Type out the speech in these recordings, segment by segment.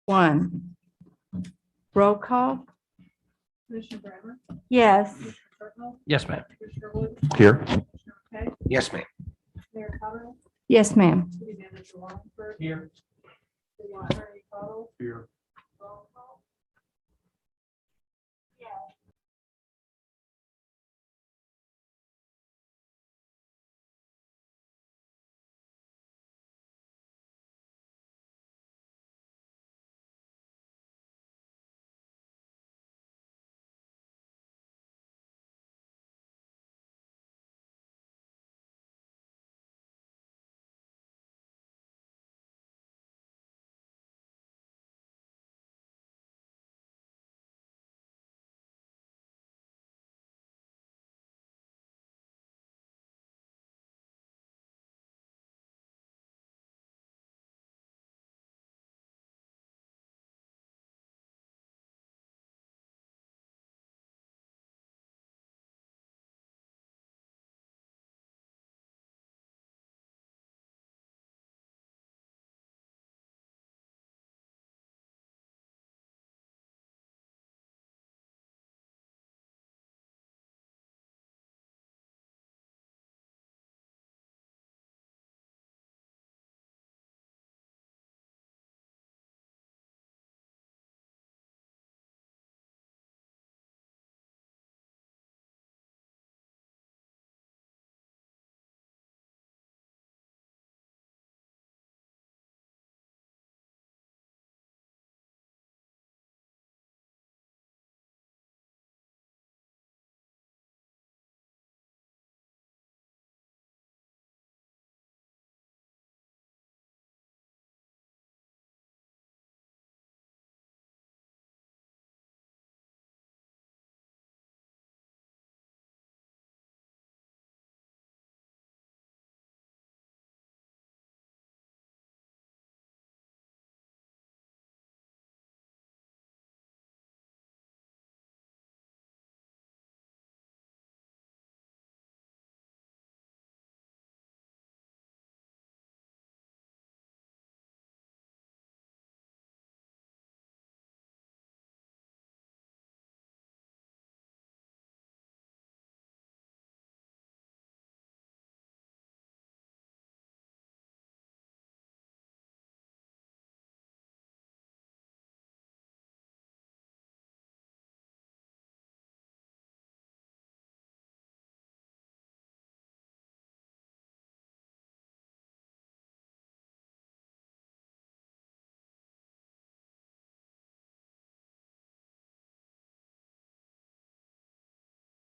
1. Roll call? Commissioner Brammer? Yes. Commissioner Cardinal? Yes, ma'am. Commissioner Wood? Here. Commissioner McKay? Yes, ma'am. Mayor Cottrell? Yes, ma'am. City Manager Wallingford? Here. City Attorney Cottle? Here. Roll call.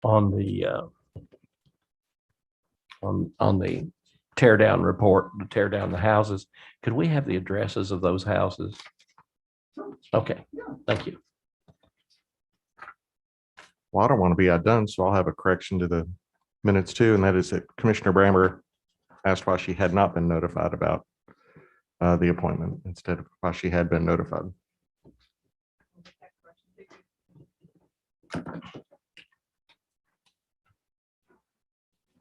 On the on the tear down report, to tear down the houses, could we have the addresses of those houses? Okay, thank you. Well, I don't want to be outdone, so I'll have a correction to the minutes too, and that is that Commissioner Brammer asked why she had not been notified about the appointment instead of why she had been notified.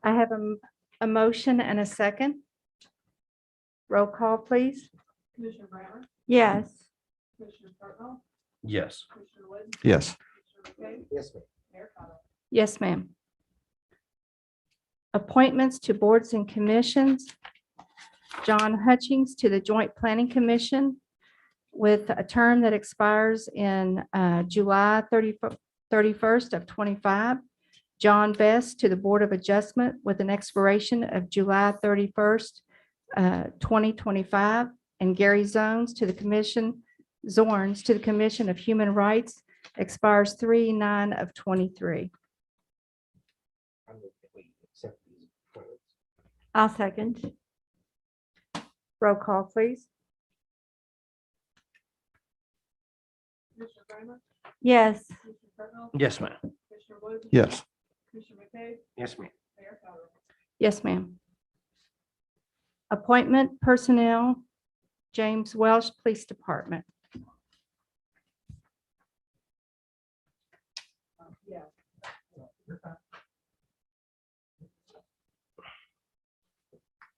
I have a motion and a second. Roll call, please. Commissioner Brammer? Yes. Commissioner Cardinal? Yes. Commissioner Wood? Yes. Commissioner McKay? Yes, ma'am. Mayor Cottrell? Yes, ma'am. Appointments to boards and commissions. John Hutchings to the Joint Planning Commission with a term that expires in July 31st of 25. John Best to the Board of Adjustment with an expiration of July 31st, 2025. And Gary Zorns to the Commission of Human Rights expires 3/9 of 23. I'll second. Roll call, please. Commissioner Brammer? Yes. Commissioner Cardinal? Yes, ma'am. Commissioner Wood? Yes. Commissioner McKay? Yes, ma'am. Mayor Cottrell? Yes, ma'am. Appointment personnel, James Welsh, Police Department. Yeah.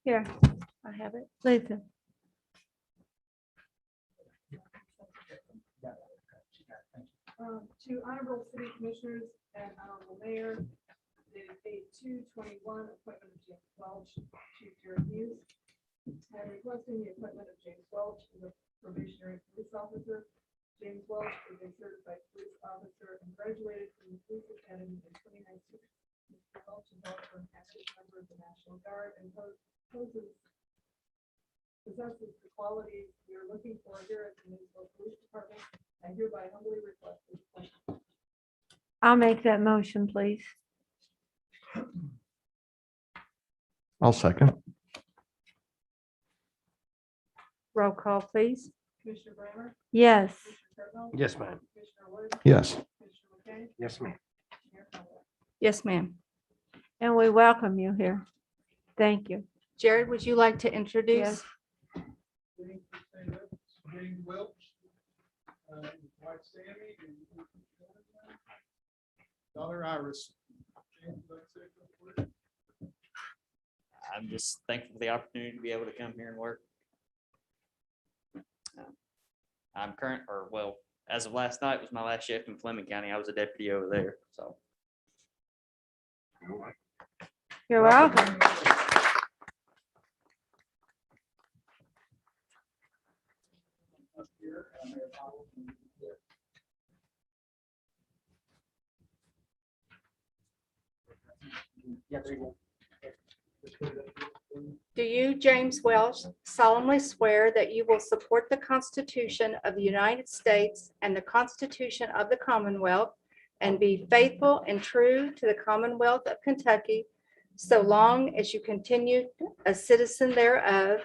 Here, I have it. Listen. To honorable city commissioners and honorable mayor, dated 8/2/21, appointment of James Welch to your reviews. And requesting the appointment of James Welch as a probationary police officer. James Welch is a certified police officer and graduated from the police academy in 2019. Mr. Welch is also an active member of the National Guard and possesses the qualities we are looking for here at the Maysville Police Department. I hereby humbly request this appointment. I'll make that motion, please. I'll second. Roll call, please. Commissioner Brammer? Yes. Commissioner Cardinal? Yes, ma'am. Commissioner Wood? Yes. Commissioner McKay? Yes, ma'am. Mayor Conway? Yes, ma'am. And we welcome you here. Thank you. Jared, would you like to introduce? Yes. James Welch, wife Sammy, and daughter Iris. I'm just thankful for the opportunity to be able to come here and work. I'm as of last night was my last shift in Fleming County. I was a deputy over there, so. You're welcome. Do you, James Welch, solemnly swear that you will support the Constitution of the United States and the Constitution of the Commonwealth and be faithful and true to the Commonwealth of Kentucky so long as you continue a citizen thereof,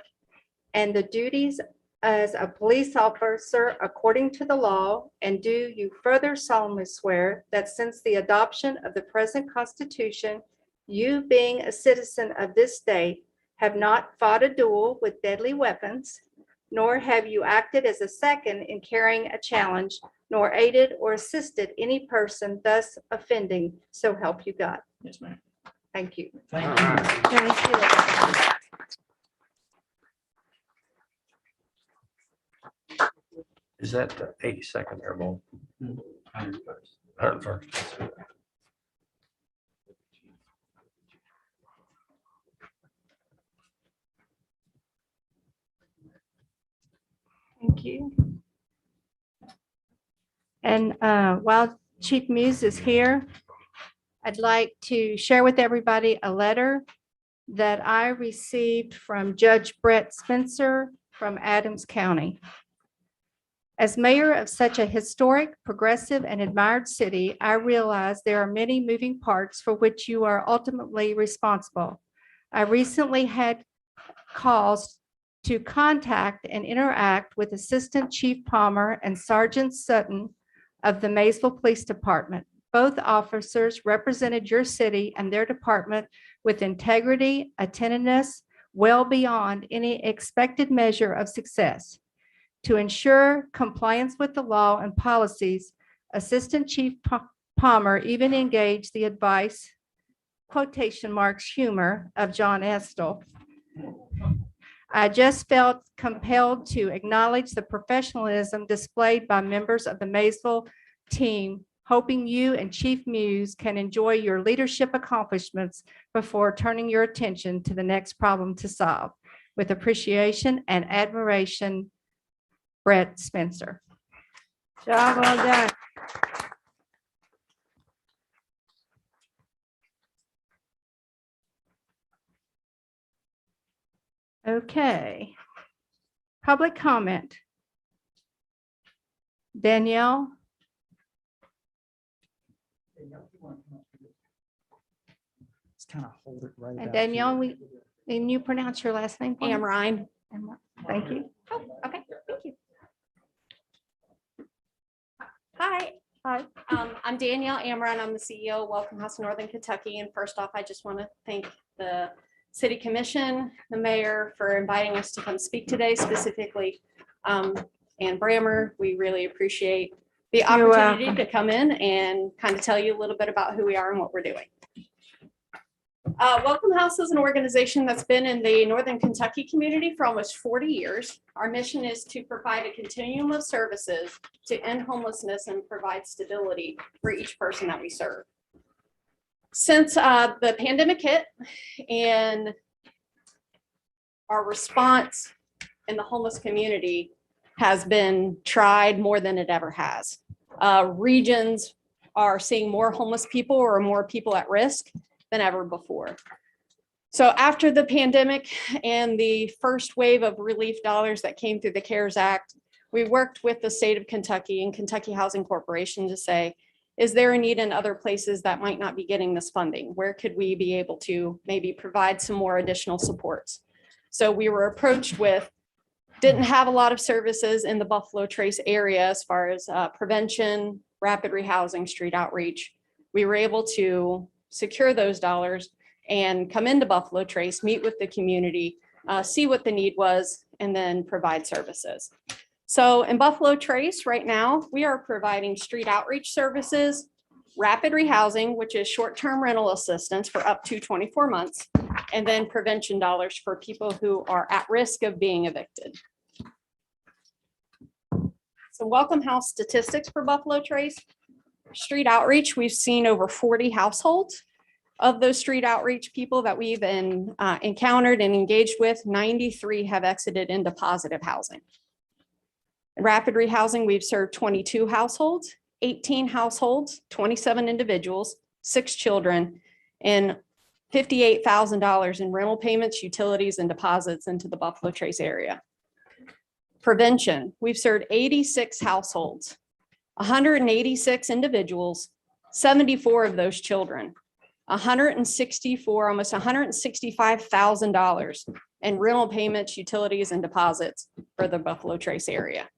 and the duties as a police officer according to the law, and do you further solemnly swear that since the adoption of the present Constitution, you being a citizen of this state, have not fought a duel with deadly weapons, nor have you acted as a second in carrying a challenge, nor aided or assisted any person thus offending, so help you God. Yes, ma'am. Thank you. Thank you. Is that the 82nd Airborne? 101st. Thank you. And while Chief Muse is here, I'd like to share with everybody a letter that I received from Judge Brett Spencer from Adams County. As mayor of such a historic, progressive, and admired city, I realize there are many moving parts for which you are ultimately responsible. I recently had calls to contact and interact with Assistant Chief Palmer and Sergeant Sutton of the Maysville Police Department. Both officers represented your city and their department with integrity, attentiveness, well beyond any expected measure of success. To ensure compliance with the law and policies, Assistant Chief Palmer even engaged the advice, quotation marks, humor of John Estel. I just felt compelled to acknowledge the professionalism displayed by members of the Maysville team, hoping you and Chief Muse can enjoy your leadership accomplishments before turning your attention to the next problem to solve. With appreciation and admiration, Brett Spencer. Job well done. Okay. Public comment. Danielle, Just kind of hold it right. and about Danielle, here. can you pronounce your last name? for me? Amrine. Thank you. Oh, okay, thank you. Hi. Hi. I'm Danielle Amrine. I'm the CEO of Welcome House of Northern Kentucky. And first off, I just want to thank the City Commission, the mayor for inviting us to come speak today, specifically Ann Brammer. We really appreciate the You're opportunity welcome. to come in and kind of tell you a little bit about who we are and what we're doing. Welcome House is an organization that's been in the Northern Kentucky community for almost 40 years. Our mission is to provide a continuum of services to end homelessness and provide stability for each person that we serve. Since the pandemic hit and our response in the homeless community has been tried more than it ever has. Regions are seeing more homeless people or more people at risk than ever before. So after the pandemic and the first wave of relief dollars that came through the CARES Act, we worked with the state of Kentucky and Kentucky Housing Corporation to say, is there a need in other places that might not be getting this funding? Where could we be able to maybe provide some more additional supports? So we were approached with, didn't have a lot of services in the Buffalo Trace area as far as prevention, rapid rehousing, street outreach. We were able to secure those dollars and come into Buffalo Trace, meet with the community, see what the need was, and then provide services. So in Buffalo Trace right now, we are providing street outreach services, rapid rehousing, which is short-term rental assistance for up to 24 months, and then prevention dollars for people who are at risk of being evicted. Some Welcome House statistics for Buffalo Trace. Street outreach, we've seen over 40 households. Of those street outreach people that we've encountered and engaged with, 93 have exited into positive housing. In rapid rehousing, we've served 22 households, 18 households, 27 individuals, 6 children, and $58,000 in rental payments, utilities, and deposits into the Buffalo Trace area. Prevention, we've served 86 households, 186 individuals, 74 of those children, 164, almost $165,000 in rental payments, utilities, and deposits for the Buffalo Trace area.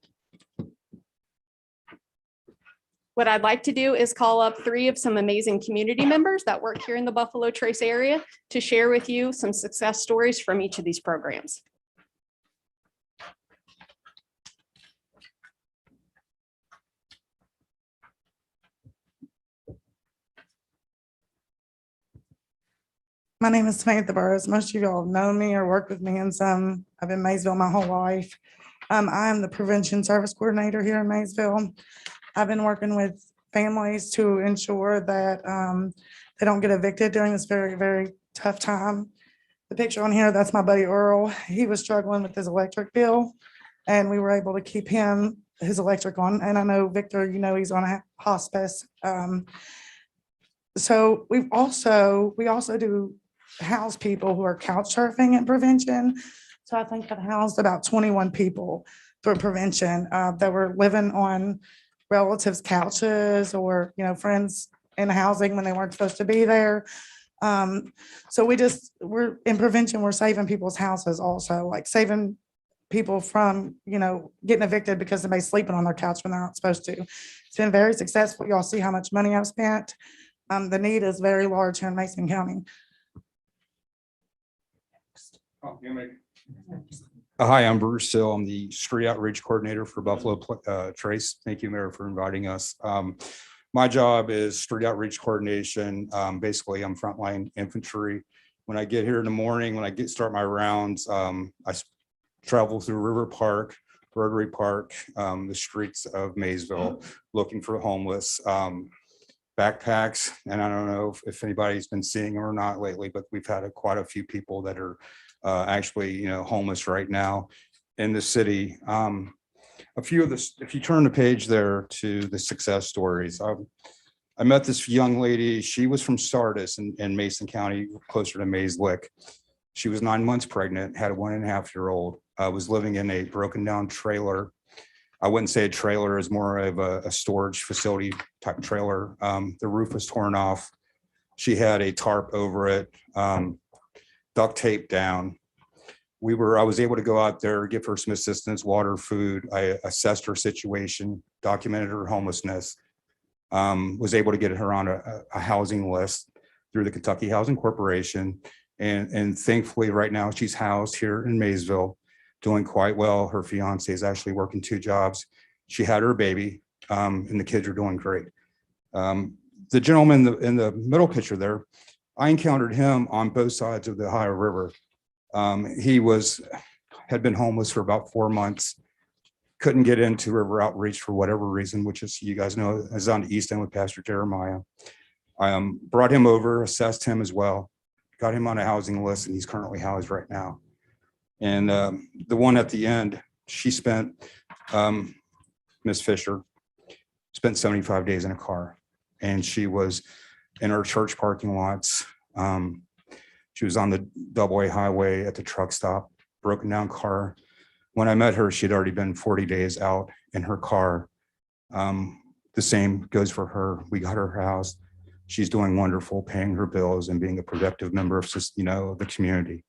What I'd like to do is call up 3 of some amazing community members that work here in the Buffalo Trace area to share with you some success stories from each of these programs. My name is Samantha Burrows. Most of y'all have known me or worked with me in some. I've been in Maysville my whole life. I am the prevention service coordinator here in Maysville. I've been working with families to ensure that they don't get evicted during this very, very tough time. The picture on here, that's my buddy Earl. He was struggling with his electric bill, and we were able to keep his electric on. And I know Victor, you know, he's on a hospice. So we also do house people who are couch surfing and prevention. So I think I've housed about 21 people through prevention that were living on relatives' couches or, you know, friends in housing when they weren't supposed to be there. So we're in prevention, we're saving people's houses also, like saving people from, you know, getting evicted because somebody's sleeping on their couch when they're not supposed to. It's been very successful. Y'all see how much money I've spent. The need is very large here in Mason County. Hi, I'm Bruce Sill. I'm the street outreach coordinator for Buffalo Trace. Thank you, Mayor, for inviting us. My job is street outreach coordination. Basically, I'm frontline infantry. When I get here in the morning, when I start my rounds, I travel through River Park, Rotary Park, the streets of Maysville, looking for homeless. Backpacks, and I don't know if anybody's been seeing them or not lately, but we've had quite a few people that are actually, you know, homeless right now in the city. A few of this, if you turn the page there to the success stories, I met this young lady. She was from Sardis in Mason County, closer to Maysville. She was 9 months pregnant, had a 1.5-year-old, was living in a broken down trailer. I wouldn't say a trailer, is more of a storage facility type trailer. The roof was torn off. She had a tarp over it, duct tape down. I was able to go out there, give her some assistance, water, food. I assessed her situation, documented her homelessness, was able to get her on a housing list through the Kentucky Housing Corporation. And thankfully right now she's housed here in Maysville, doing quite well. Her fiance is actually working 2 jobs. She had her baby, and the kids are doing great. The gentleman in the middle picture there, I encountered him on both sides of the Ohio River. He had been homeless for about 4 months, couldn't get into River Outreach for whatever reason, which is, you guys know, is on the East End with Pastor Jeremiah. I brought him over, assessed him as well, got him on a housing list, and he's currently housed right now. And the one at the end, she spent, Miss Fisher, spent 75 days in a car, and she was in our church parking lots. She was on the double-A highway at the truck stop, broken down car. When I met her, she'd already been 40 days out in her car. The same goes for her. We got her house. She's doing wonderful, paying her bills and being a productive member of, the community.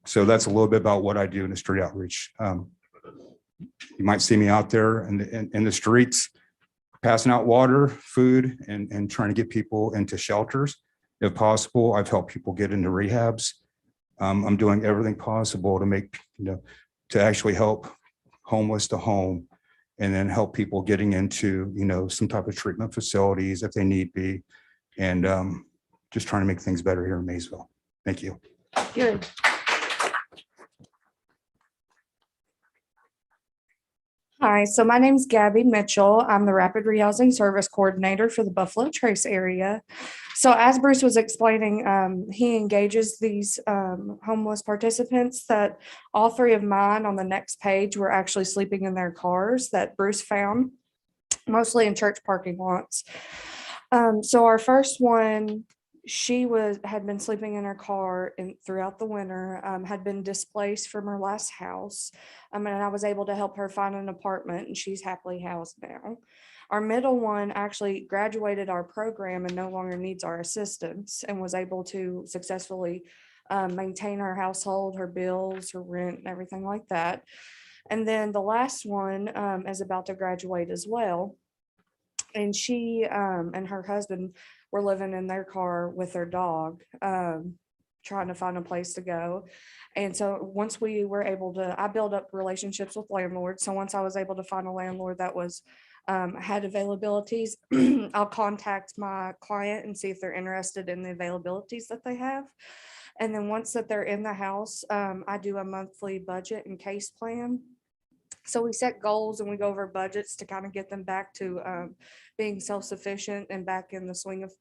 So that's a little bit about what I do in the street outreach. You might see me out there in the streets, passing out water, food, and trying to get people into shelters. If possible, I've helped people get into rehabs. I'm doing everything possible to make, to actually help homeless to home, and then help people getting into, some type of treatment facilities if they need be. And just trying to make things better here in Maysville. Thank you. Good. Hi, so my name's Gabby Mitchell. I'm the Rapid Rehousing Service Coordinator for the Buffalo Trace area. So as Bruce was explaining, he engages these homeless participants that all three of mine on the next page were actually sleeping in their cars that Bruce found, mostly in church parking lots. So our first one, she had been sleeping in her car throughout the winter, had been displaced from her last house. And I was able to help her find an apartment, and she's happily housed now. Our middle one actually graduated our program and no longer needs our assistance, and was able to successfully maintain her household, her bills, her rent, and everything like that. And then the last one is about to graduate as well. And she and her husband were living in their car with their dog, trying to find a place to go. And so once we were able to, I built up relationships with landlords. So once I was able to find a landlord that was had availabilities, I'll contact my client and see if they're interested in the availabilities that they have. And then once that they're in the house, I do a monthly budget and case plan. So we set goals and we go over budgets to kind of get them back to being self-sufficient and back in the swing of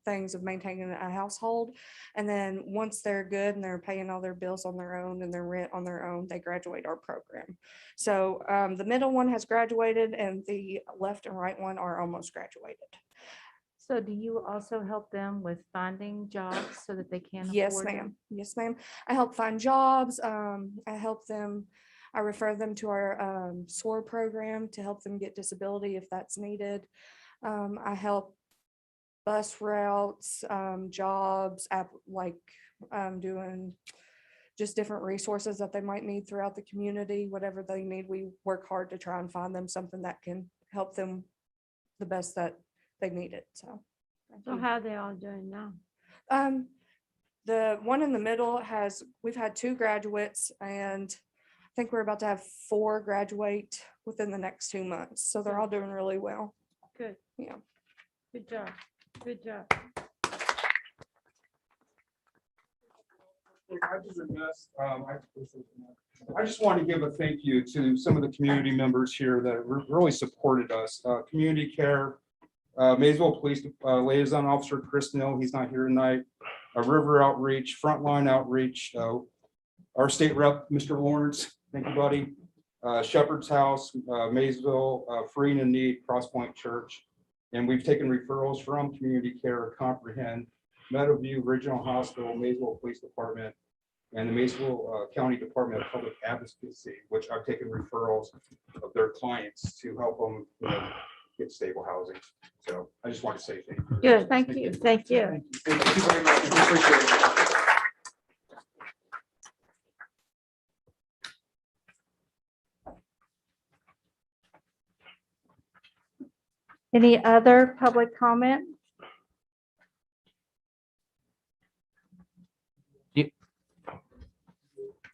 things of maintaining a household. And then once they're good and they're paying all their bills on their own and their rent on their own, they graduate our program. So the middle one has graduated and the left and right one are almost graduated. So do you also help them with finding jobs so that they can Yes, afford them? ma'am. Yes, ma'am. I help find jobs. I help them. I refer them to our SOAR program to help them get disability if that's needed. I help bus routes, jobs, doing just different resources that they might need throughout the community, whatever they need. We work hard to try and find them something that can help them the best that they need it. So how are they all doing now? the one in the middle we've had 2 graduates, and I think we're about to have 4 graduate within the next 2 months. So they're all doing really well. Good. Yeah. Good job. Good job. I just want to give a thank you to some of the community members here that really supported us. Community Care, Maysville Police Liaison Officer Chris Neal, he's not here tonight. River Outreach, Frontline Outreach, our state rep, Mr. Lawrence, thank you, buddy. Shepherd's House, Maysville, Free and in Need, Crosspoint Church. And we've taken referrals from Community Care, Comprehend, Meadowview Regional Hospital, Maysville Police Department, and the Maysville County Department of Public Advocacy, which I've taken referrals of their clients to help them get stable housing. So I just want to say thank you. Good, thank you, thank you. Thank you very much. I appreciate it. Any other public comment?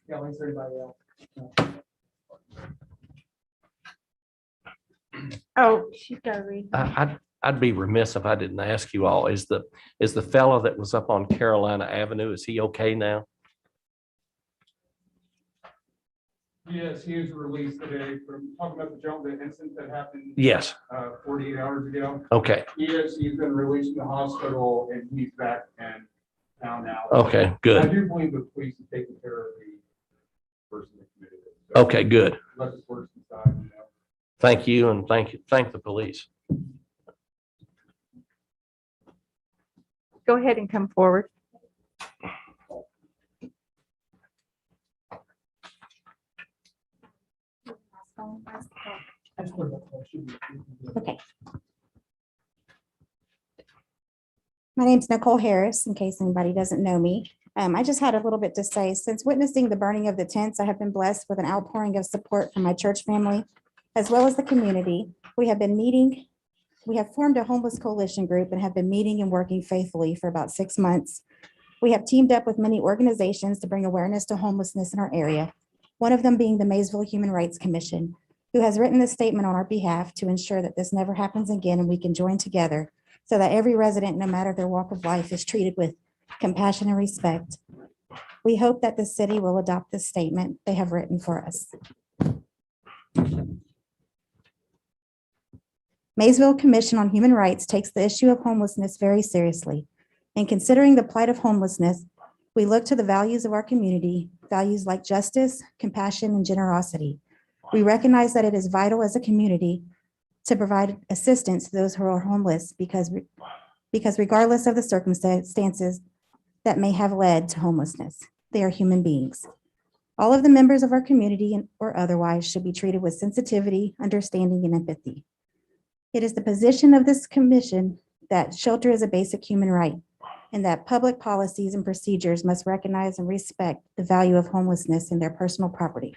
Yeah, thanks everybody else. Oh, she's got to read. I'd be remiss if I didn't ask you all, is the fellow that was up on Carolina Avenue, is he okay now? Yes, he was released today from talking about the incident that happened. Yes. 48 hours ago. Okay, He's been released from the hospital and he's back in town now. okay, I good. do believe the police have taken care of the person that committed it. So Okay, good. let us work inside, you know. Thank you and thank the police. Go ahead and come forward. Okay. My name's Nicole Harris, in case anybody doesn't know me. I just had a little bit to say. Since witnessing the burning of the tents, I have been blessed with an outpouring of support from my church family, as well as the community. We have formed a homeless coalition group and have been meeting and working faithfully for about 6 months. We have teamed up with many organizations to bring awareness to homelessness in our area, one of them being the Maysville Human Rights Commission, who has written a statement on our behalf to ensure that this never happens again and we can join together so that every resident, no matter their walk of life, is treated with compassion and respect. We hope that the city will adopt this statement they have written for us. Maysville Commission on Human Rights takes the issue of homelessness very seriously. In considering the plight of homelessness, we look to the values of our community, values like justice, compassion, and generosity. We recognize that it is vital as a community to provide assistance to those who are homeless because regardless of the circumstances that may have led to homelessness, they are human beings. All of the members of our community or otherwise should be treated with sensitivity, understanding, and empathy. It is the position of this commission that shelter is a basic human right and that public policies and procedures must recognize and respect the value of homelessness in their personal property.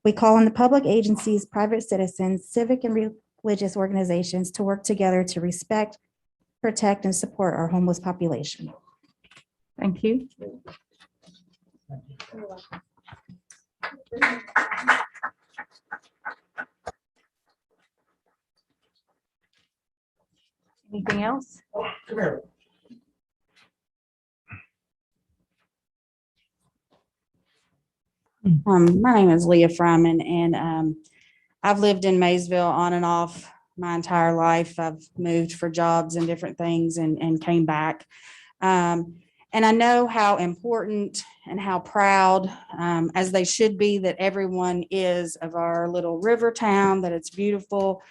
We call on the public agencies, private citizens, civic and religious organizations to work together to respect, protect, and support our homeless population. Thank you. Anything else? Come here. My name is Leah Fryman, and I've lived in Maysville on and off my entire life. I've moved for jobs and different things and came back. And I know how important and how proud, as they should be, that everyone is of our little river town, that it's beautiful,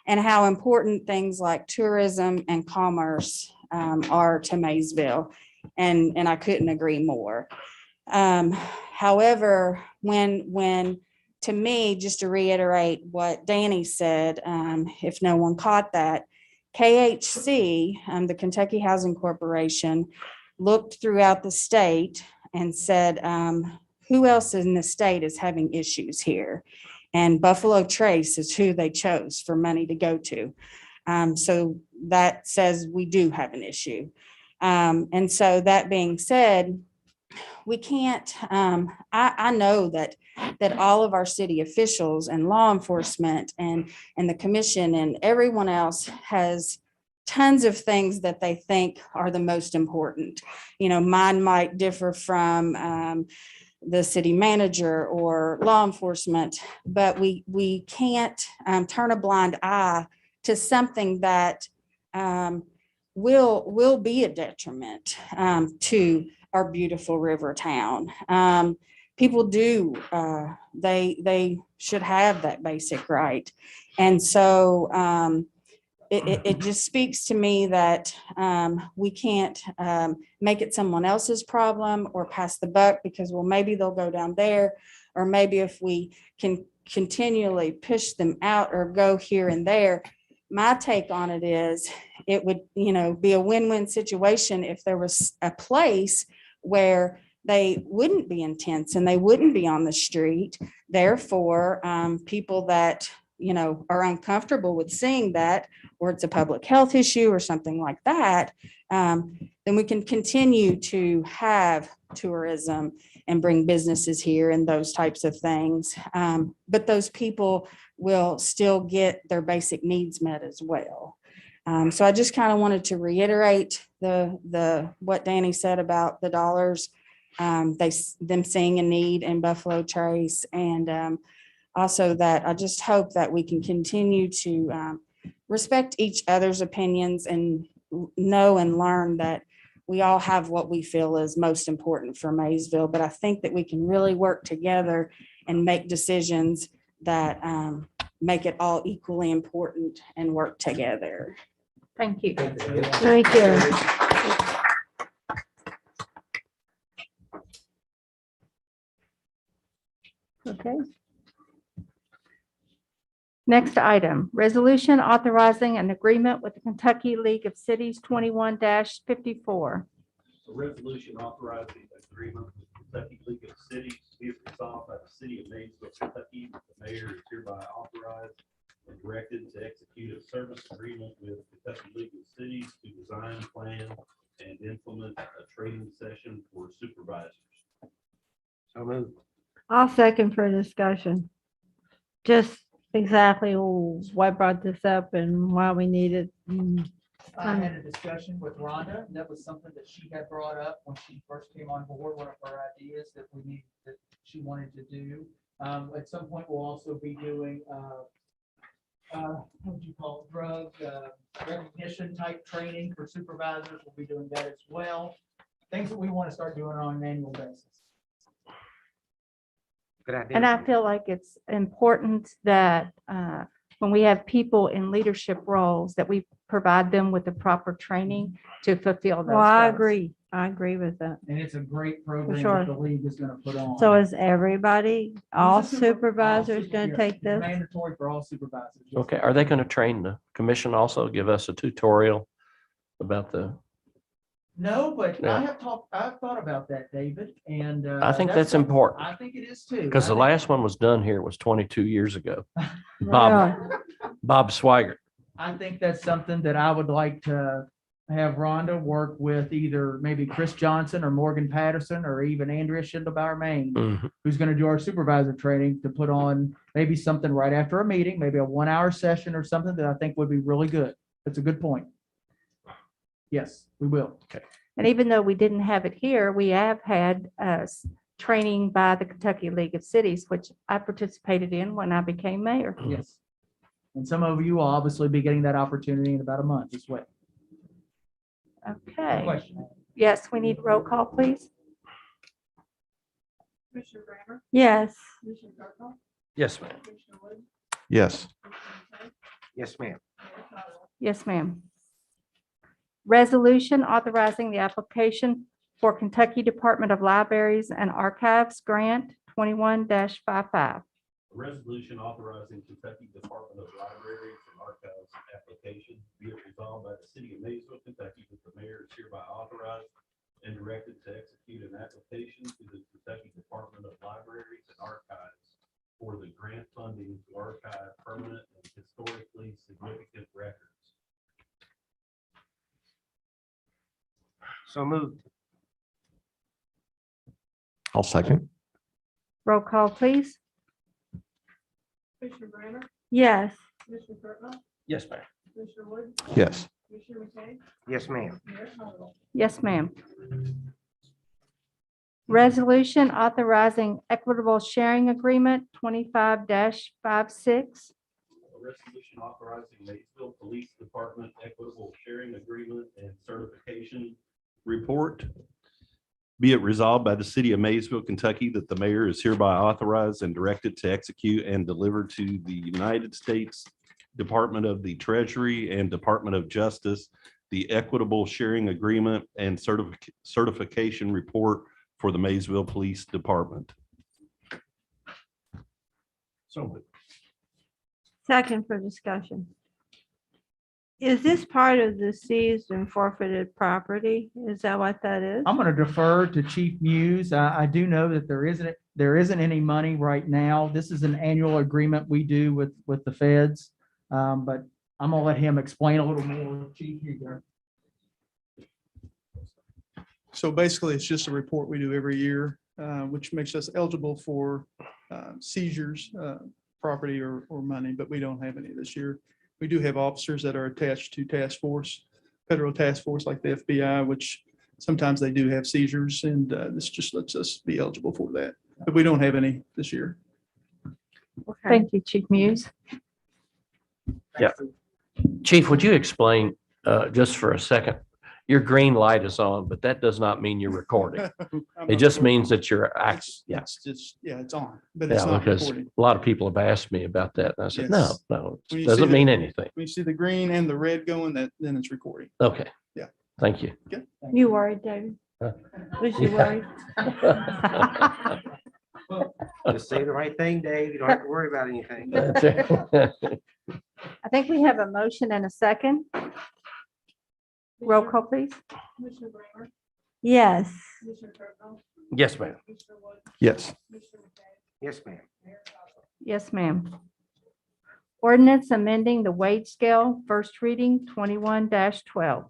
and how important things like tourism and commerce are to Maysville. And I couldn't agree more. However, when to me, just to reiterate what Danny said, if no one caught that, KHC, the Kentucky Housing Corporation, looked throughout the state and said, who else in the state is having issues here? And Buffalo Trace is who they chose for money to go to. So that says we do have an issue. And so that being said, we can't, I know that all of our city officials and law enforcement and the commission and everyone else has tons of things that they think are the most important. You know, mine might differ from the city manager or law enforcement, but we can't turn a blind eye to something that will be a detriment to our beautiful river town. People do, they should have that basic right. And so it just speaks to me that we can't make it someone else's problem or pass the buck because, well, maybe they'll go down there, or maybe if we can continually push them out or go here and there. My take on it is it would, be a win-win situation if there was a place where they wouldn't be intense and they wouldn't be on the street. Therefore, people that, are uncomfortable with seeing that, or it's a public health issue or something like that, then we can continue to have tourism and bring businesses here and those types of things. But those people will still get their basic needs met as well. So I just kind of wanted to reiterate what Danny said about the dollars. Them seeing a need in Buffalo Trace, and also that I just hope that we can continue to respect each other's opinions and know and learn that we all have what we feel is most important for Maysville. But I think that we can really work together and make decisions that make it all equally important and work together. Thank you. Thank you. Okay. Next item, resolution authorizing an agreement with the Kentucky League of Cities 21-54. A resolution authorizing agreement with Kentucky League of Cities be it resolved by the city of Maysville, Kentucky, that the mayor is hereby authorized and directed to execute a service agreement with Kentucky League of Cities to design, plan, and implement a training session for supervisors. So moved. I'll second for discussion. Just exactly what brought this up and why we need it. I had a discussion with Rhonda, and that was something that she had brought up when she first came on board, one of her ideas that she wanted to do. At some point, we'll also be doing, what would you call it, drug recognition type training for supervisors. We'll be doing that as well. Things that we want to start doing on an annual basis. Good idea. And I feel like it's important that when we have people in leadership roles, that we provide them with the proper training to fulfill those. Well, I roles. agree. I agree with that. And it's a great program sure. that the league is going to put on. So is everybody, all It's a super- supervisors all gonna super- take it's this? Mandatory for all supervisors. yes. Okay, are they going to train the commission also, give us a tutorial about the, No, but Yeah. I've thought about that, David, and. I think that's something- important. I think it is too. because the I think- last one was done here was 22 years ago. Bob Swigert. I think that's something that I would like to have Rhonda work with either maybe Chris Johnson or Morgan Patterson or even Andrea Schindelbauer Main, Mhm. who's going to do our supervisor training to put on maybe something right after a meeting, maybe a 1 hour session or something that I think would be really good. That's a good point. Yes, we will. And even though we didn't have it here, we have had training by the Kentucky League of Cities, which I participated in when I became mayor. Yes. And some of you will obviously be getting that opportunity in about a month as well. Okay. Question. Yes, we need roll call, please. Commissioner Brammer? Yes. Commissioner Garko? Yes, ma'am. Commissioner Wood? Yes. Commissioner McKay? Yes, ma'am. Mayor Cottrell? Yes, ma'am. Resolution authorizing the application for Kentucky Department of Libraries and Archives Grant 21-55. A resolution authorizing Kentucky Department of Libraries and Archives application be it resolved by the city of Maysville, Kentucky, that the mayor is hereby authorized and directed to execute an application to the Kentucky Department of Libraries and Archives for the grant funding to archive permanent and historically significant records. So moved. I'll second. Roll call, please. Commissioner Brammer? Yes. Commissioner Garko? Yes, ma'am. Commissioner Wood? Yes. Commissioner McKay? Yes, ma'am. Mayor Cottrell? Yes, ma'am. Resolution authorizing equitable sharing agreement 25-56. A resolution authorizing Maysville Police Department Equitable Sharing Agreement and Certification Report. Be it resolved by the city of Maysville, Kentucky, that the mayor is hereby authorized and directed to execute and deliver to the United States Department of the Treasury and Department of Justice the Equitable Sharing Agreement and Certification Report for the Maysville Police Department. So moved. Second for discussion. Is this part of the seized and forfeited property? Is that what that is? I'm going to defer to Chief Muse. I do know that there isn't any money right now. This is an annual agreement we do with the feds. But I'm going to let him explain a little more. Chief, you go. So basically, it's just a report we do every year, which makes us eligible for seizures, property or money, but we don't have any this year. We do have officers that are attached to task force, federal task force like the FBI, which sometimes they do have seizures, and this just lets us be eligible for that. But we don't have any this year. Okay. Thank you, Chief Muse. Chief, would you explain just for a second? Your green light is on, but that does not mean you're recording. I'm It not just sure. means that you're, yeah, It's just, yeah, it's on, but it's yeah, not because recording. a lot of people have asked me about that. And I said, no, Yes. no, When it you doesn't see mean the- anything. When you see the green and the red going, then it's recording. Okay. Yeah. Thank you. You worried, David? Was you worried? Just say the right thing, Dave. You don't have to worry about anything. I think we have a motion and a second. Roll call, please. Commissioner Brammer? Yes. Commissioner Cardinal? Yes, ma'am. Commissioner Wood? Yes. Commissioner McKay? Yes, ma'am. Mayor Cottrell? Yes, ma'am. Ordinance amending the wage scale, first reading, 21-12.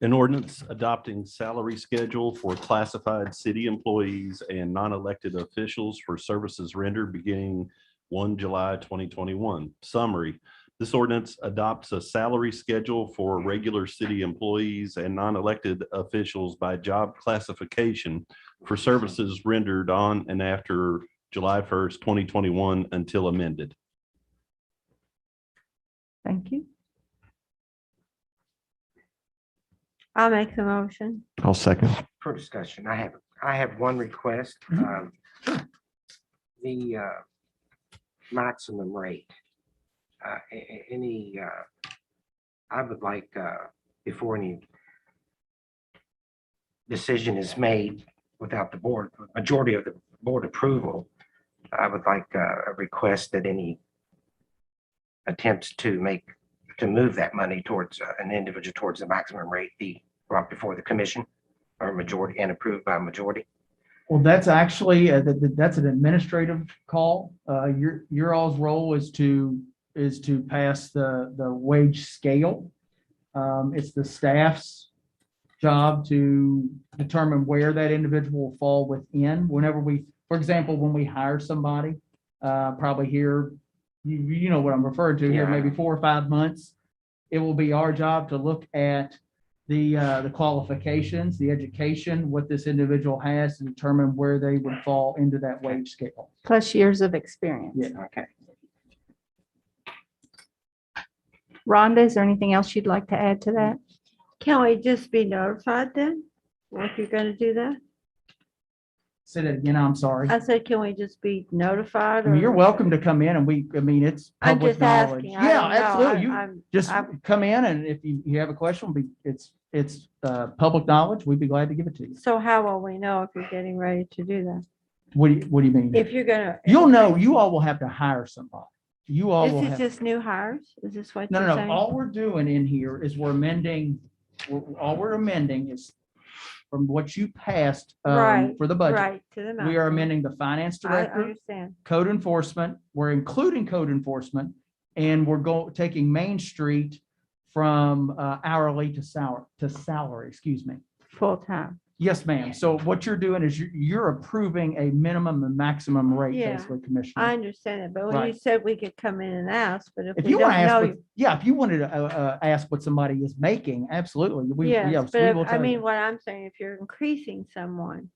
An ordinance adopting salary schedule for classified city employees and non-elected officials for services rendered beginning 1 July 2021. Summary. This ordinance adopts a salary schedule for regular city employees and non-elected officials by job classification for services rendered on and after July 1st, 2021 until amended. Thank you. I'll make the motion. I'll second. For discussion, I have one request. The maximum rate. I would like, before any decision is made without the majority of the board approval, I would like a request that any attempts to move that money towards an individual towards the maximum rate be brought before the commission or majority and approved by a majority. Well, that's actually, that's an administrative call. Your all's role is to pass the wage scale. It's the staff's job to determine where that individual will fall within. Whenever for example, when we hire somebody, probably here, you know what I'm referring to here, Yeah. maybe 4 or 5 months, it will be our job to look at the qualifications, the education, what this individual has to determine where they would fall into that wage scale. Plus years of experience. Yeah. Okay. Rhonda, is there anything else you'd like to add to that? Can we just be notified then? If you're gonna do that? Say that again, I'm sorry. I said, can we just be notified? I mean, you're or- welcome to come in and it's I'm public just knowledge. asking. I Yeah, don't know. absolutely. You I'm- just I'm- come in and if you have a question, it's public knowledge. We'd be glad to give it to you. So how will we know if you're getting ready to do that? What do you mean? If you're gonna. You'll know, you all will have to hire somebody. You all Is will it have. just new hires? Is this what No, you're no, no. saying? All we're doing in here is we're amending, all we're amending is from what you passed Right, for the budget. Right, to the We are maximum. amending the finance I director, understand. code enforcement, we're including code enforcement, and we're taking Main Street from hourly to salary, excuse me. Full-time. Yes, ma'am. So what you're doing is you're approving a minimum and maximum rate, Yeah, basically, I Commissioner. understand it, but when you Right. said we could come in and ask, but If if we you want don't to ask, know. yeah, if you wanted to ask what somebody is making, absolutely. Yes, Yes, but we if- will I tell mean, you. what I'm saying, if you're increasing someone,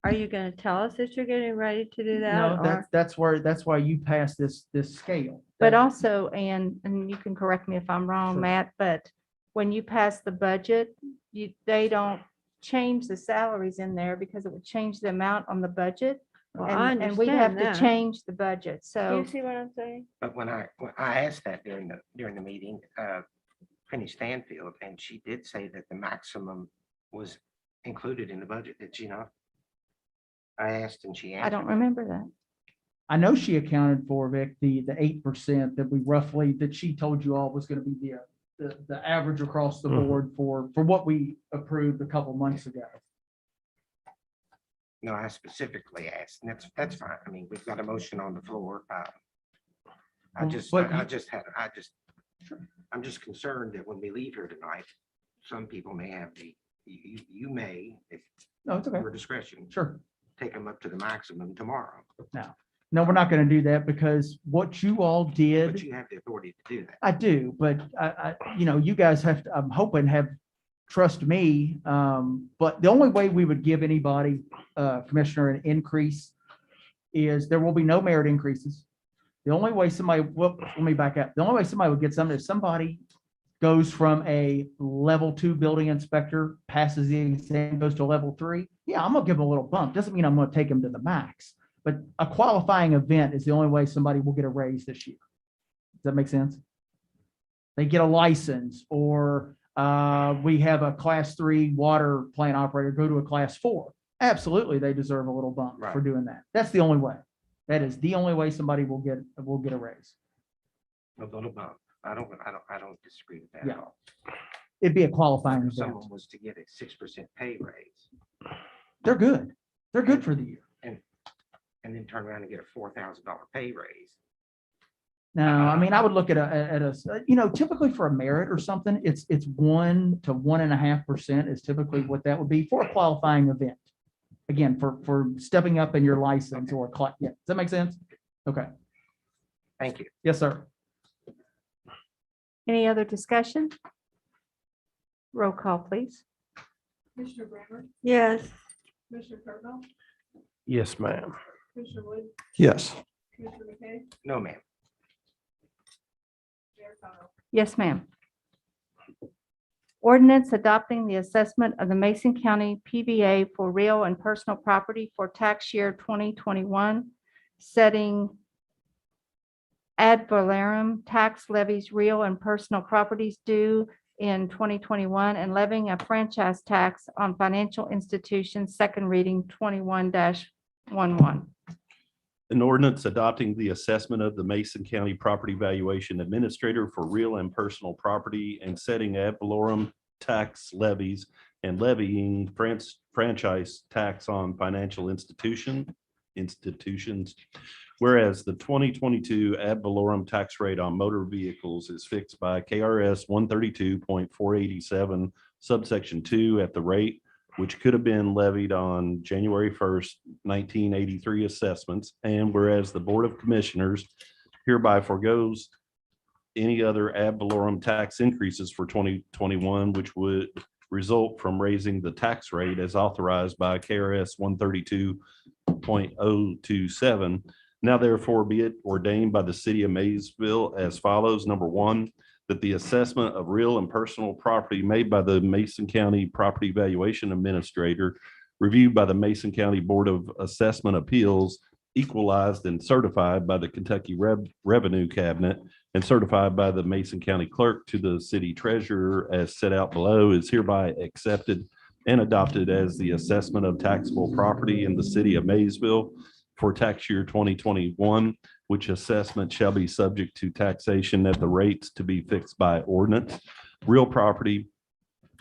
are you gonna tell us that you're getting ready to do that? No, Or that's why you pass this scale. But also, and you can correct me if I'm wrong, Sure. Matt, but when you pass the budget, they don't change the salaries in there because it would change the amount on the budget. Well, I And we'd have understand to that. change the budget. So You see what I'm saying? But when I asked that during the meeting, Penny Stanfield, and she did say that the maximum was included in the budget, did she not? I asked and she answered. I don't remember that. I know she accounted for, Vic, the 8% that she told you all was going to be the average across the board for what we approved a couple months ago. No, I specifically asked, and that's fine. I mean, we've got a motion on the floor. I'm just concerned that when we leave here tonight, some people may have you may, if No, it's okay. your discretion, Sure. take them up to the maximum tomorrow. Now, No, we're not going to do that because what you all But did, you have the authority to do that. I do, but you guys have, I'm hoping have, trust me. But the only way we would give anybody, Commissioner, an increase is there will be no merit increases. The only way somebody, well, let me back up. The only way somebody would get something if somebody goes from a level 2 building inspector, passes the exam, goes to a level 3. Yeah, I'm gonna give them a little bump. Doesn't mean I'm gonna take them to the max. But a qualifying event is the only way somebody will get a raise this year. Does that make sense? They get a license, or we have a class 3 water plant operator go to a class 4. Absolutely, they deserve a little bump for Right. doing that. That's the only way. That is the only way somebody will get a raise. A little bump. I don't disagree with that Yeah. at all. It'd be a qualifying If event. someone was to get a 6% pay raise They're good. They're good for the year. and then turn around and get a $4,000 pay raise. No, I mean, I would look at typically for a merit or something, it's 1 to 1.5% is typically what that would be for a qualifying event. Again, for stepping up in your license or, yeah, does that make sense? Okay, Thank you. yes, sir. Any other discussion? Roll call, please. Commissioner Brammer, Yes. Commissioner Cardinal, Yes, ma'am. Commissioner Wood, Yes. Commissioner McKay, No, ma'am. Mayor Connell. Yes, ma'am. Ordinance adopting the assessment of the Mason County PVA for real and personal property for tax year 2021, setting ad valorem tax levies real and personal properties due in 2021 and levying a franchise tax on financial institutions, second reading 21-11. An ordinance adopting the assessment of the Mason County Property Valuation Administrator for real and personal property and setting ad valorem tax levies and levying franchise tax on financial institutions. Whereas the 2022 ad valorem tax rate on motor vehicles is fixed by KRS 132.487 subsection 2 at the rate which could have been levied on January 1st, 1983 assessments. And whereas the Board of Commissioners hereby forgoes any other ad valorem tax increases for 2021, which would result from raising the tax rate as authorized by KRS 132.027. Now therefore be it ordained by the city of Maysville as follows. Number 1, that the assessment of real and personal property made by the Mason County Property Valuation Administrator, reviewed by the Mason County Board of Assessment Appeals, equalized and certified by the Kentucky Revenue Cabinet, and certified by the Mason County Clerk to the city treasurer as set out below, is hereby accepted and adopted as the assessment of taxable property in the city of Maysville for tax year 2021, which assessment shall be subject to taxation at the rates to be fixed by ordinance. Real property,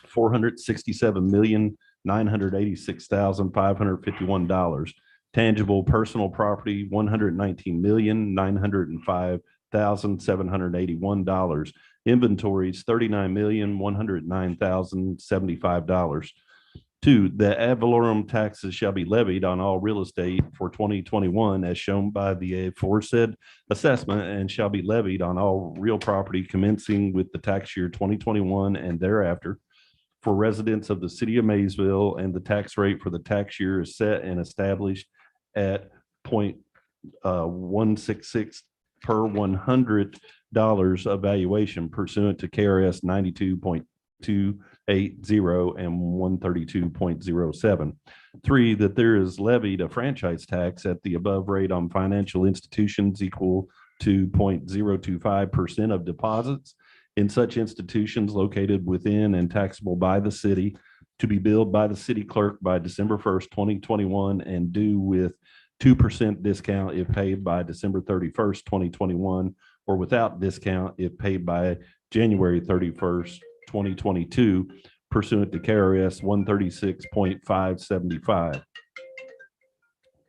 $467,986,551. Tangible personal property, $119,905,781. Inventories, $39,109,075. 2, the ad valorem taxes shall be levied on all real estate for 2021 as shown by the aforesaid assessment and shall be levied on all real property commencing with the tax year 2021 and thereafter for residents of the city of Maysville, and the tax rate for the tax year is set and established at 0.166 per $100 of valuation pursuant to KRS 92.280 and 132.07. 3, that there is levied a franchise tax at the above rate on financial institutions equal to 0.025% of deposits in such institutions located within and taxable by the city, to be billed by the city clerk by December 1st, 2021, and due with 2% discount if paid by December 31st, 2021, or without discount if paid by January 31st, 2022, pursuant to KRS 136.575.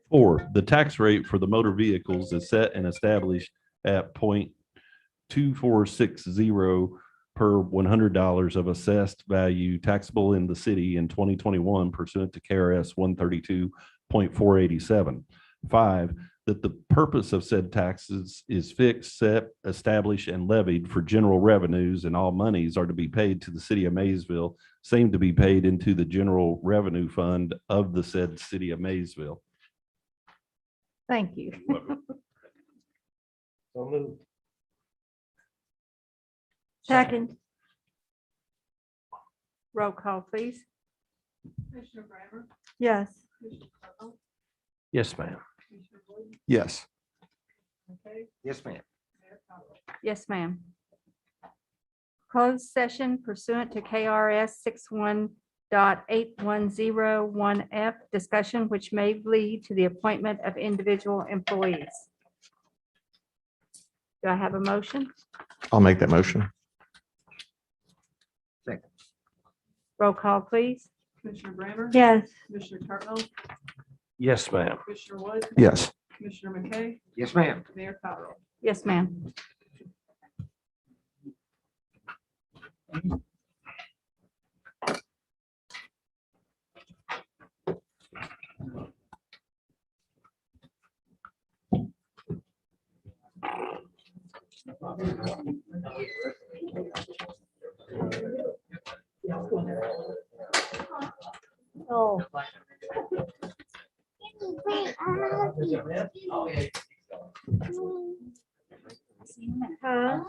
4, the tax rate for the motor vehicles is set and established at 0.2460 per $100 of assessed value taxable in the city in 2021 pursuant to KRS 132.487. 5, that the purpose of said taxes is fixed, set, established, and levied for general revenues, and all monies are to be paid to the city of Maysville, same to be paid into the general revenue fund of the said city of Maysville. Thank you. Second. Roll call, please. Commissioner Brammer? Yes. Commissioner Cardinal? Yes, ma'am. Commissioner Wood? Yes. Okay. Yes, ma'am. Mayor Cottrell? Yes, ma'am. Closed session pursuant to KRS 61.8101F, discussion which may lead to the appointment of individual employees. Do I have a motion? I'll make that motion. Second. Roll call, please. Commissioner Brammer? Yes. Commissioner Cardinal? Yes, ma'am. Commissioner Wood? Yes. Commissioner McKay? Yes, ma'am. Mayor Cottrell? Yes, ma'am. Oh. Huh?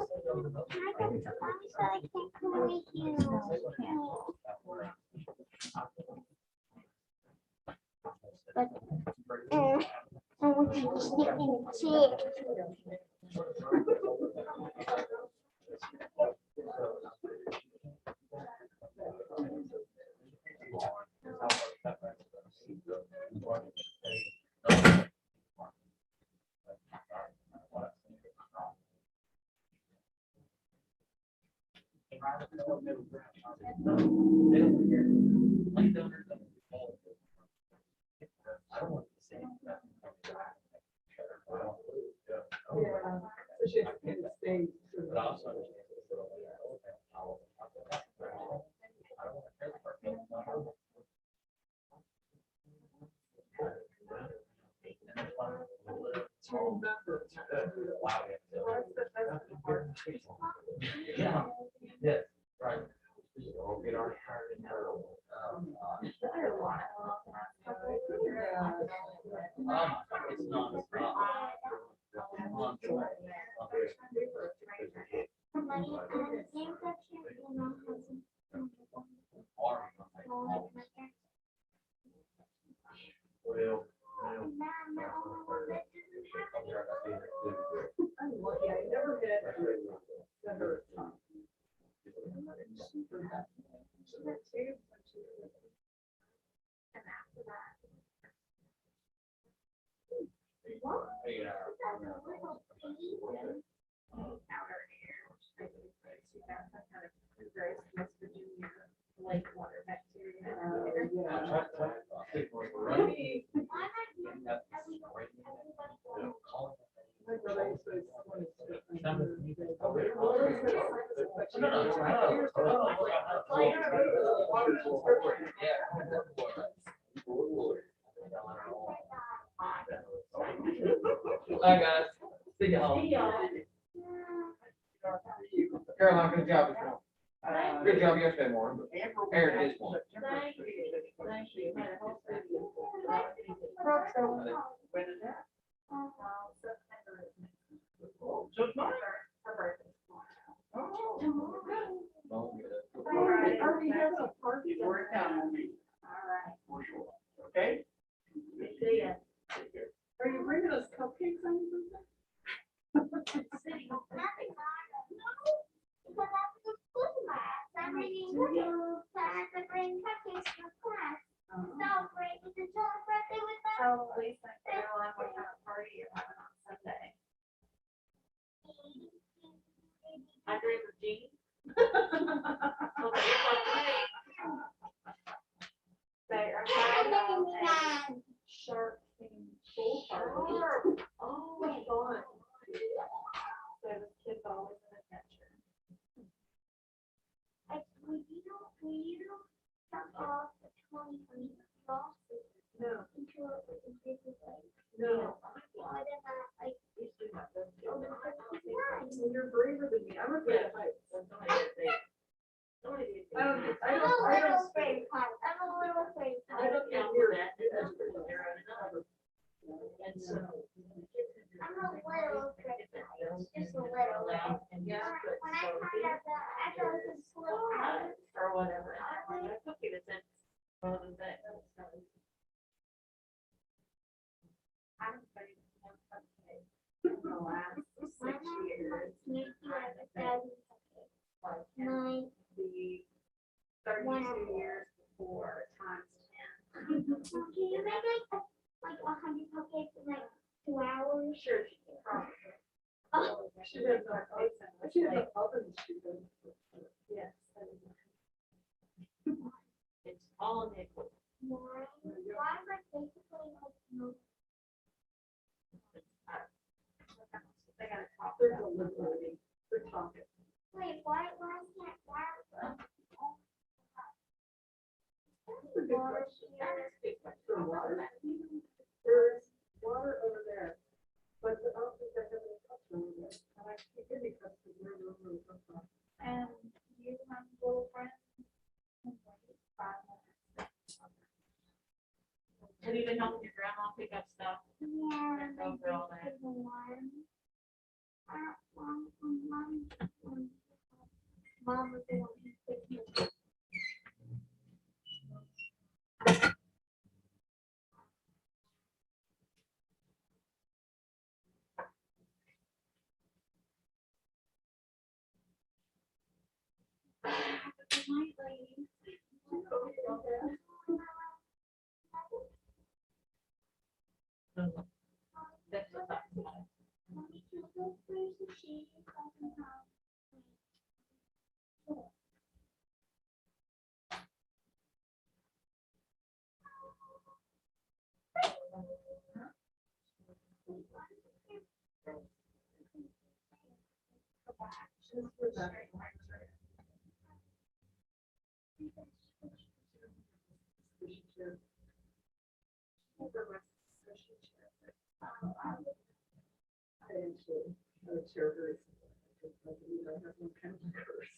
Hi, guys. See y'all. Caroline, good job. Good job yesterday morning. Aaron is one. Okay? Are you bringing us cupcakes on your birthday? I dream of Jean. Shark and bull party. Oh, fun. So the kids always an adventure. No. No. Or whatever. Cookie that's in. One of the things. The last 6 years. Like the 32 years before times 10. Can you make like 100 cupcakes in like 2 hours? Sure. She can probably. Oh, she does not. She has an oven. She does. Yes. It's all nickel. Why is like basically like no? They gotta talk. They're deliberating. They're talking. Wait, why can't why? That's a good question. That's a good question. Water. There's water over there, but I don't think they have any cups over there. And I can't get any cups because they're really from. And you have little friends? Have you been helping your grandma pick up stuff? Yeah. Go for all that. Mom was the one who picked me up. Good night, ladies. That's what that's about. Mommy, can I go for sushi? I actually had a chair very similar. I believe I have one kind of curse.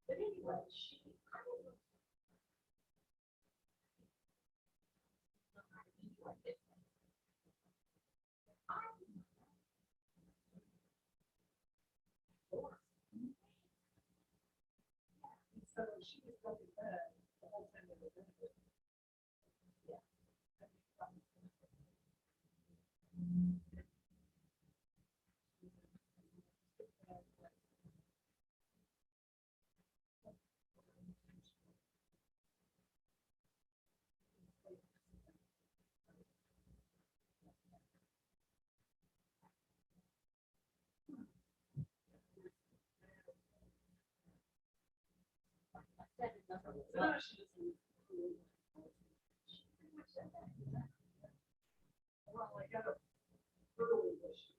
But anyway, she. So she was looking bad the whole time they were doing it. Yeah. Well, I got a early issue.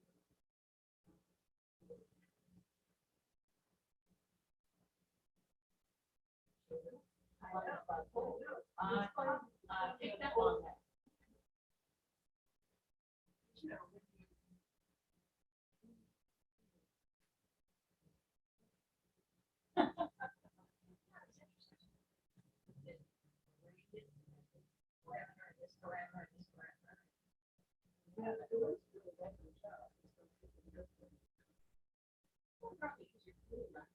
I picked up on that. You know, yeah, it was really bad for the child. Well, probably because you're really not.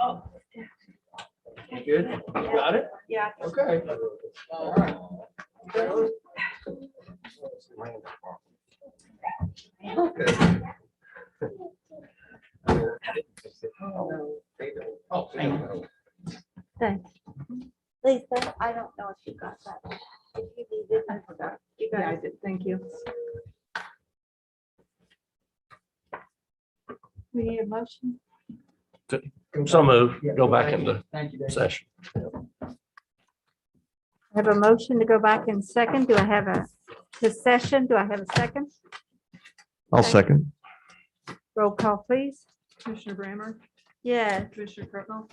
Oh. Good? Got it? Yeah. Okay. All right. Oh, thank you. Thanks. Lisa, I don't know if you got that. If you needed it, you Yeah, I guys. did. Thank you. We need a motion. So move, Yeah, go back thank you. into Thank you, Dave. session. I have a motion to go back in second. Do I have the session? Do I have a second? I'll second. Roll call, please. Commissioner Brammer, Yes. Commissioner Crutnell,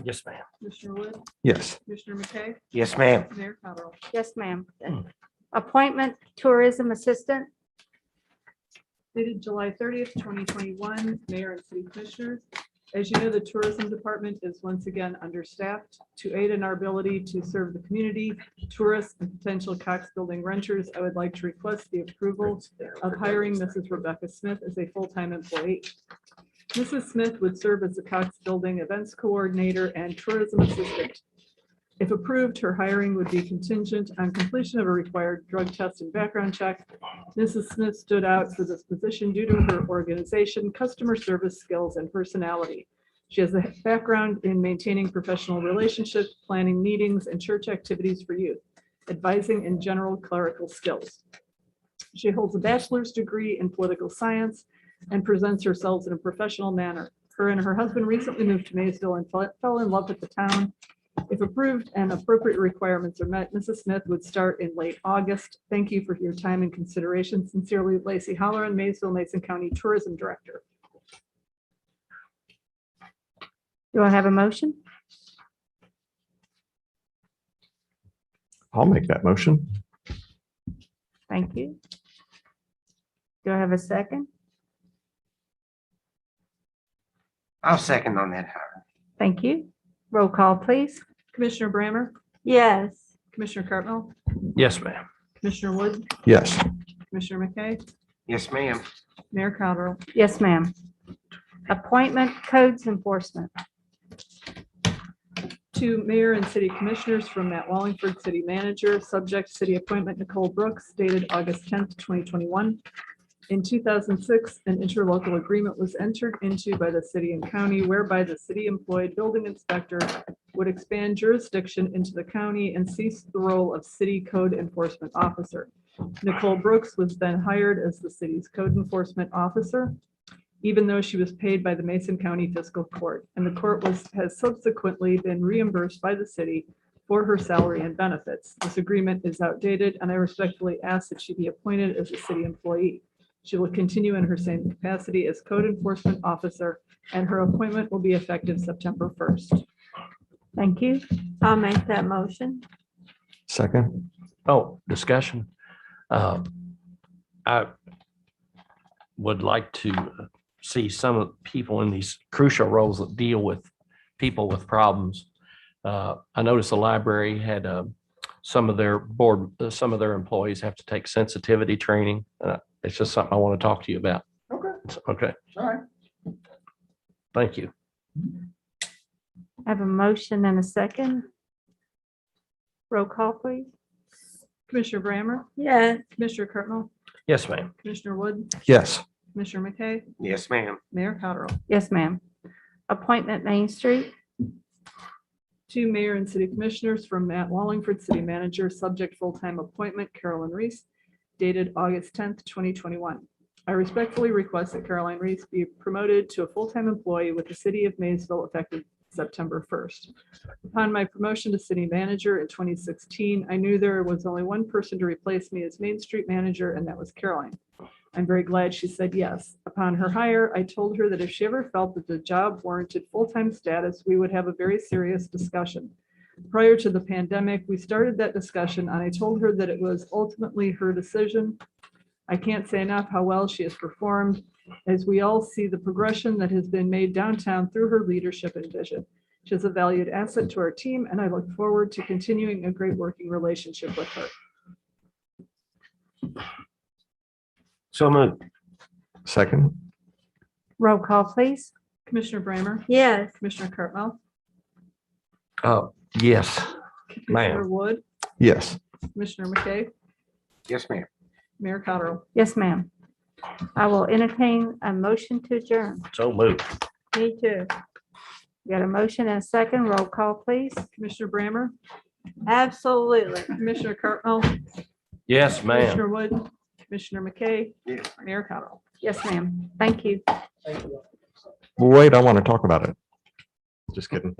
Yes, ma'am. Commissioner Wood, Yes. Commissioner McKay, Yes, ma'am. Mayor Cottrell. Yes, ma'am. Appointment tourism assistant. Dated July 30th, 2021, Mayor and City Commissioners. As you know, the Tourism Department is once again understaffed. To aid in our ability to serve the community, tourists, and potential Cox Building renters, I would like to request the approval of hiring Mrs. Rebecca Smith as a full-time employee. Mrs. Smith would serve as the Cox Building Events Coordinator and Tourism Assistant. If approved, her hiring would be contingent on completion of a required drug test and background check. Mrs. Smith stood out for this position due to her organization, customer service skills, and personality. She has a background in maintaining professional relationships, planning meetings, and church activities for youth, advising and general clerical skills. She holds a bachelor's degree in political science and presents herself in a professional manner. Her and her husband recently moved to Maysville and fell in love with the town If approved and appropriate requirements are met, Mrs. Smith would start in late August. Thank you for your time and consideration. Sincerely, Lacey Holleran, Maysville, Mason County Tourism Director. Do I have a motion? I'll make that motion. Thank you. Do I have a second? I'll second on that, Howard. Thank you. Roll call, please. Commissioner Brammer, Yes. Commissioner Cartwell, Yes, ma'am. Commissioner Wood, Yes. Commissioner McKay, Yes, ma'am. Mayor Cottrell. Yes, ma'am. Appointment codes enforcement. 2 mayor and city commissioners from Matt Wallingford, city manager, subject city appointment Nicole Brooks, dated August 10th, 2021. In 2006, an interlocal agreement was entered into by the city and county whereby the city employed building inspector would expand jurisdiction into the county and cease the role of city code enforcement officer. Nicole Brooks was then hired as the city's code enforcement officer, even though she was paid by the Mason County Fiscal Court, and the court has subsequently been reimbursed by the city for her salary and benefits. This agreement is outdated, and I respectfully ask that she be appointed as a city employee. She will continue in her same capacity as code enforcement officer, and her appointment will be effective September 1st. Thank you. I'll make that motion. Second. Oh, discussion. I would like to see some of the people in these crucial roles that deal with people with problems. I noticed the library had some of their employees have to take sensitivity training. It's just something I want to talk to you about. Okay, Okay, all right. thank you. I have a motion and a second. Roll call, please. Commissioner Brammer, Yes. Commissioner Cartwell, Yes, ma'am. Commissioner Wood, Yes. Commissioner McKay, Yes, ma'am. Mayor Cottrell. Yes, ma'am. Appointment Main Street. 2 mayor and city commissioners from Matt Wallingford, city manager, subject full-time appointment Carolyn Reese, dated August 10th, 2021. I respectfully request that Caroline Reese be promoted to a full-time employee with the city of Maysville effective September 1st. Upon my promotion to city manager in 2016, I knew there was only one person to replace me as Main Street manager, and that was Caroline. I'm very glad she said yes. Upon her hire, I told her that if she ever felt that the job warranted full-time status, we would have a very serious discussion. Prior to the pandemic, we started that discussion, and I told her that it was ultimately her decision. I can't say enough how well she has performed, as we all see the progression that has been made downtown through her leadership and vision. She is a valued asset to our team, and I look forward to continuing a great working relationship with her. So moved. Second. Roll call, please. Commissioner Brammer, Yes. Commissioner Cartwell, Yes, Commissioner ma'am. Wood, Yes. Commissioner McKay, Yes, ma'am. Mayor Cottrell. Yes, ma'am. I will entertain a motion to adjourn. So moved. Me too. Got a motion and a second. Roll call, please. Commissioner Brammer, Absolutely. Commissioner Cartwell, Yes, ma'am. Commissioner Wood, Commissioner McKay, Yes. Mayor Cottrell. Yes, ma'am. Thank you. Thank you. Wait, I want to talk about it. Just kidding.